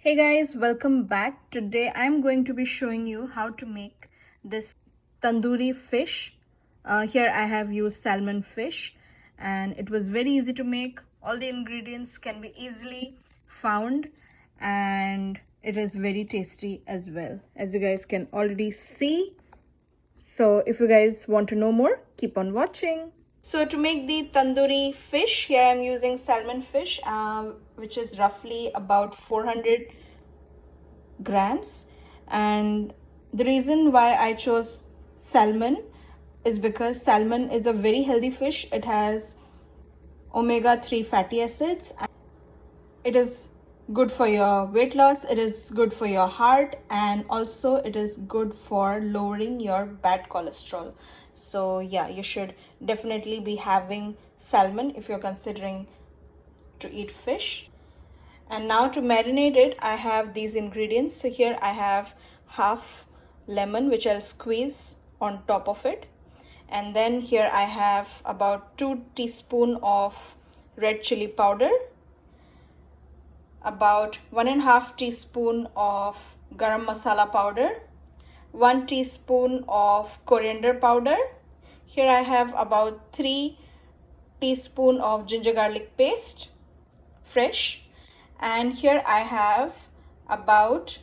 Hey guys, welcome back. Today I'm going to be showing you how to make this tandoori fish. Here I have used salmon fish and it was very easy to make. All the ingredients can be easily found and it is very tasty as well, as you guys can already see. So if you guys want to know more, keep on watching. So to make the tandoori fish, here I'm using salmon fish, which is roughly about 400 grams. And the reason why I chose salmon is because salmon is a very healthy fish. It has omega-3 fatty acids. It is good for your weight loss, it is good for your heart, and also it is good for lowering your bad cholesterol. So yeah, you should definitely be having salmon if you're considering to eat fish. And now to marinate it, I have these ingredients. So here I have half lemon, which I'll squeeze on top of it. And then here I have about 2 teaspoons of red chili powder, about 1.5 teaspoon of garam masala powder, 1 teaspoon of coriander powder. Here I have about 3 teaspoon of ginger garlic paste, fresh. And here I have about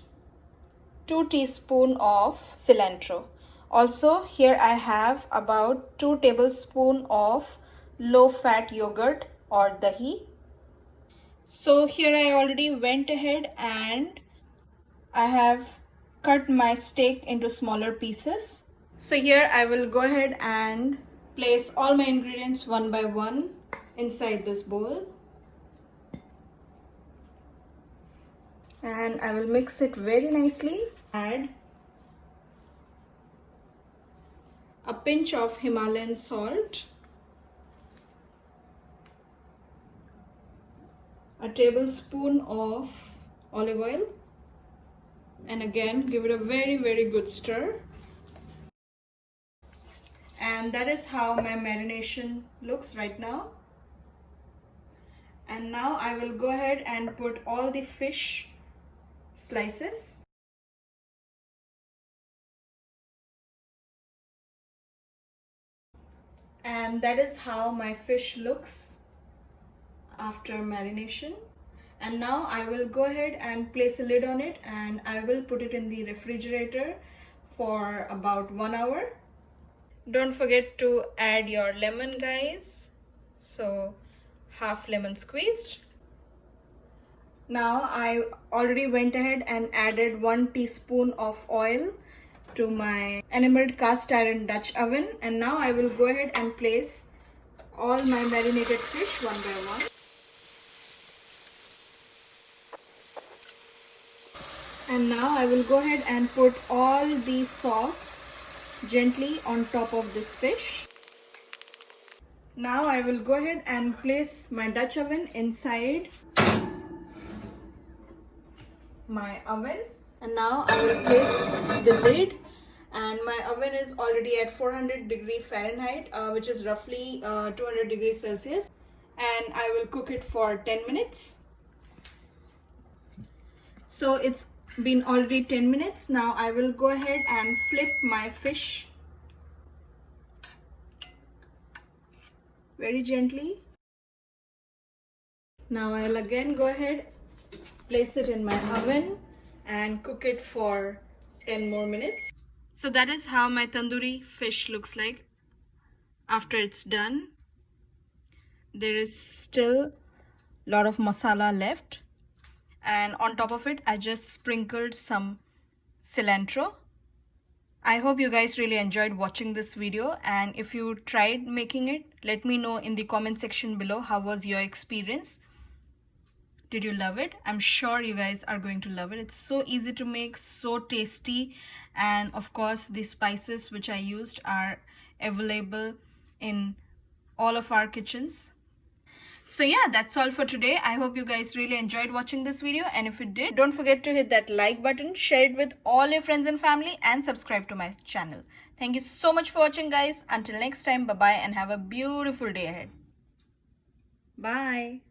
2 teaspoon of cilantro. Also here I have about 2 tablespoon of low fat yogurt or dahi. So here I already went ahead and I have cut my steak into smaller pieces. So here I will go ahead and place all my ingredients one by one inside this bowl. And I will mix it very nicely. Add a pinch of Himalayan salt, a tablespoon of olive oil, and again give it a very good stir. And that is how my marination looks right now. And now I will go ahead and put all the fish slices. And that is how my fish looks after marination. And now I will go ahead and place a lid on it and I will put it in the refrigerator for about 1 hour. Don't forget to add your lemon, guys. So half lemon squeezed. Now I already went ahead and added 1 teaspoon of oil to my enameled cast iron Dutch oven, and now I will go ahead and place all my marinated fish one by one. And now I will go ahead and put all the sauce gently on top of this fish. Now I will go ahead and place my Dutch oven inside my oven, and now I will place the lid, and my oven is already at 400 degree Fahrenheit, which is roughly 200 degrees Celsius, and I will cook it for 10 minutes. So it's been already 10 minutes. Now I will go ahead and flip my fish very gently. Now I'll again go ahead, place it in my oven and cook it for 10 more minutes. So that is how my tandoori fish looks like after it's done. There is still a lot of masala left, and on top of it I just sprinkled some cilantro. I hope you guys really enjoyed watching this video, and if you tried making it, let me know in the comment section below how was your experience. Did you love it? I'm sure you guys are going to love it. It's so easy to make, so tasty, and of course the spices which I used are available in all of our kitchens. So yeah, that's all for today. I hope you guys really enjoyed watching this video, and if you did, don't forget to hit that like button, share it with all your friends and family, and subscribe to my channel. Thank you so much for watching, guys. Until next time, bye bye and have a beautiful day ahead. Bye.